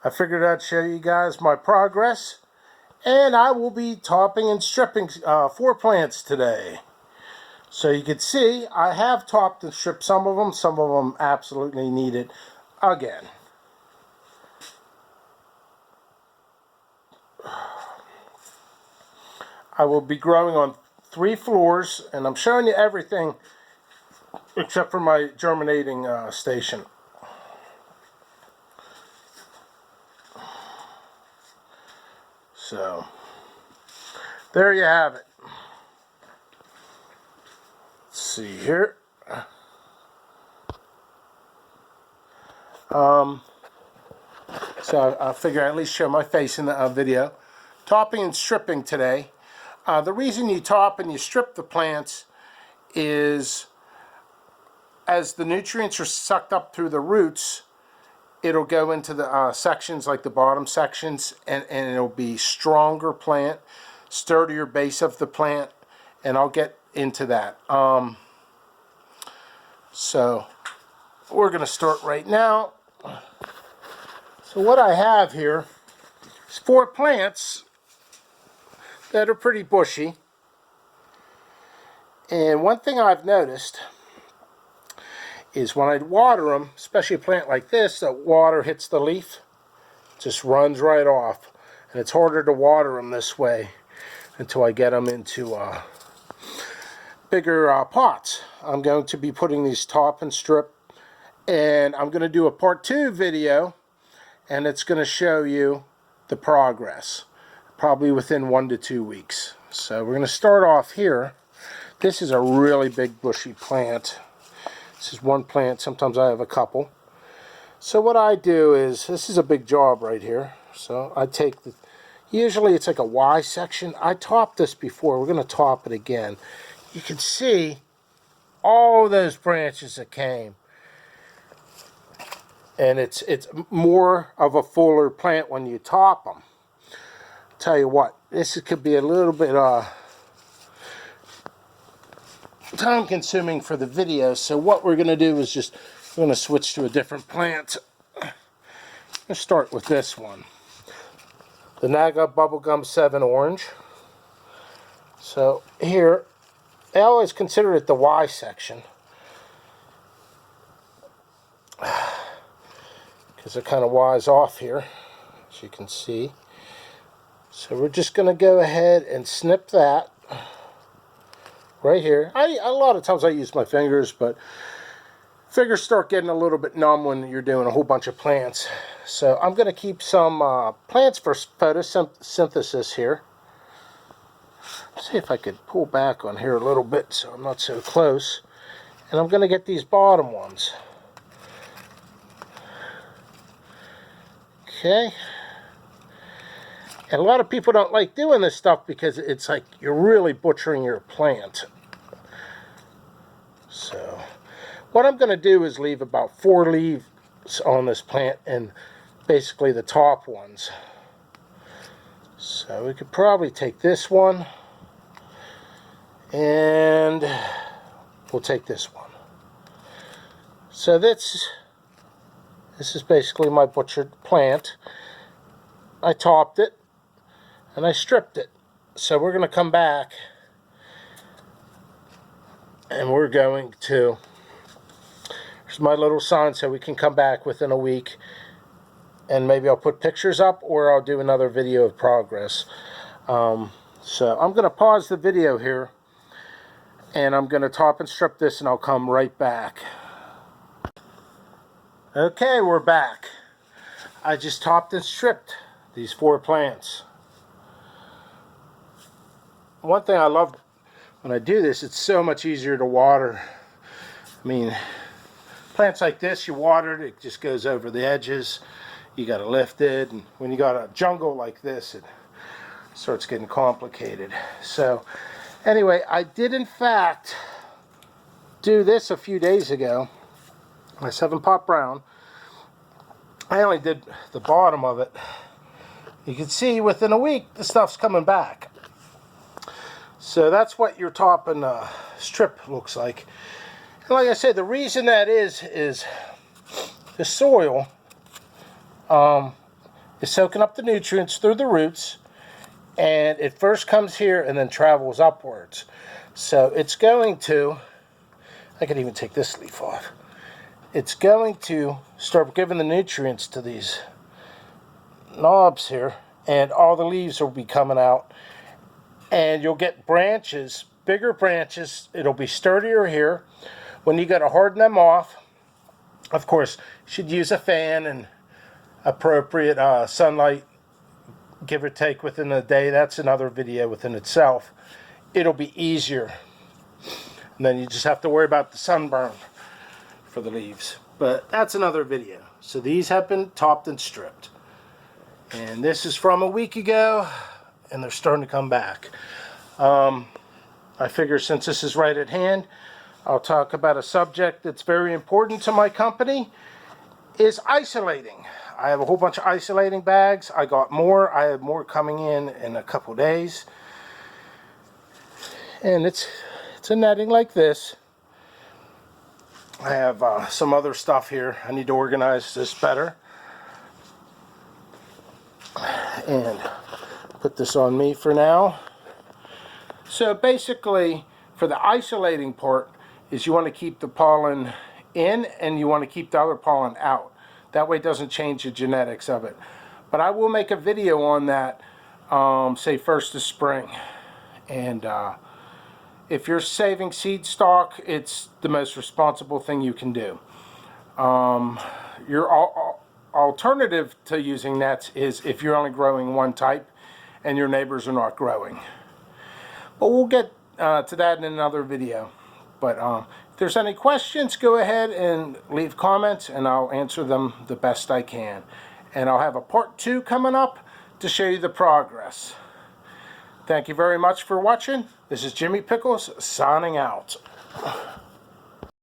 I figured I'd show you guys my progress, and I will be topping and stripping 4 plants today. So you can see I have topped and stripped some of them absolutely need it again. I will be growing on 3 floors, and I'm showing you everything except for my germinating station. So there you have it. Let's see here. So I figure I'd at least show my face in the video. Topping and stripping today. The reason you top and you strip the plants is as the nutrients are sucked up through the roots, it'll go into the sections like the bottom sections, and it'll be stronger plant, sturdier base of the plant, and I'll get into that. So we're going to start right now. So what I have here is 4 plants that are pretty bushy. And one thing I've noticed is when I water them, especially a plant like this, the water hits the leaf, just runs right off. And it's harder to water them this way until I get them into bigger pots. I'm going to be putting these top and strip, and I'm going to do a part 2 video, and it's going to show you the progress, probably within 1 to 2 weeks. So we're going to start off here. This is a really big bushy plant. This is one plant. Sometimes I have a couple. So what I do is, this is a big job right here. So I take the, usually it's like a Y section. I topped this before. We're going to top it again. You can see all those branches that came. And it's more of a fuller plant when you top them. Tell you what, this could be a little bit time consuming for the video, so what we're going to do is just, we're going to switch to a different plant. Let's start with this one, the Naga Bubblegum 7 Orange. So here, I always consider it the Y section, because it kind of Y's off here, as you can see. So we're just going to go ahead and snip that right here. A lot of times I use my fingers, but fingers start getting a little bit numb when you're doing a whole bunch of plants. So I'm going to keep some plants for photosynthesis here. See if I could pull back on here a little bit so I'm not so close. And I'm going to get these bottom ones. Okay. And a lot of people don't like doing this stuff because it's like you're really butchering your plant. So what I'm going to do is leave about 4 leaves on this plant, and basically the top ones. So we could probably take this one, and we'll take this one. So this is basically my butchered plant. I topped it and I stripped it. So we're going to come back and we're going to, here's my little sign so we can come back within a week, and maybe I'll put pictures up or I'll do another video of progress. So I'm going to pause the video here, and I'm going to top and strip this, and I'll come right back. Okay, we're back. I just topped and stripped these 4 plants. One thing I love when I do this, it's so much easier to water. I mean, plants like this, you water it, it just goes over the edges. You got to lift it, and when you got a jungle like this, it starts getting complicated. So anyway, I did in fact do this a few days ago. My 7-pot brown. I only did the bottom of it. You can see within a week the stuff's coming back. So that's what your top and strip looks like. And like I said, the reason that is the soil is soaking up the nutrients through the roots, and it first comes here and then travels upwards. So it's going to, I can even take this leaf off. It's going to start giving the nutrients to these knobs here, and all the leaves will be coming out, and you'll get branches, bigger branches. It'll be sturdier here. When you got to harden them off, of course, you should use a fan and appropriate sunlight, give or take, within a day. That's another video within itself. It'll be easier. And then you just have to worry about the sunburn for the leaves. But that's another video. So these have been topped and stripped. And this is from a week ago, and they're starting to come back. I figure since this is right at hand, I'll talk about a subject that's very important to my company, is isolating. I have a whole bunch of isolating bags. I got more. I have more coming in a couple days. And it's a netting like this. I have some other stuff here. I need to organize this better. And put this on me for now. So basically, for the isolating part, is you want to keep the pollen in and you want to keep the other pollen out. That way it doesn't change the genetics of it. But I will make a video on that, say first of spring. And if you're saving seed stock, it's the most responsible thing you can do. Your alternative to using nets is if you're only growing one type and your neighbors are not growing. But we'll get to that in another video. But if there's any questions, go ahead and leave comments and I'll answer them the best I can. And I'll have a part 2 coming up to show you the progress. Thank you very much for watching. This is Jimmy Pickles signing out.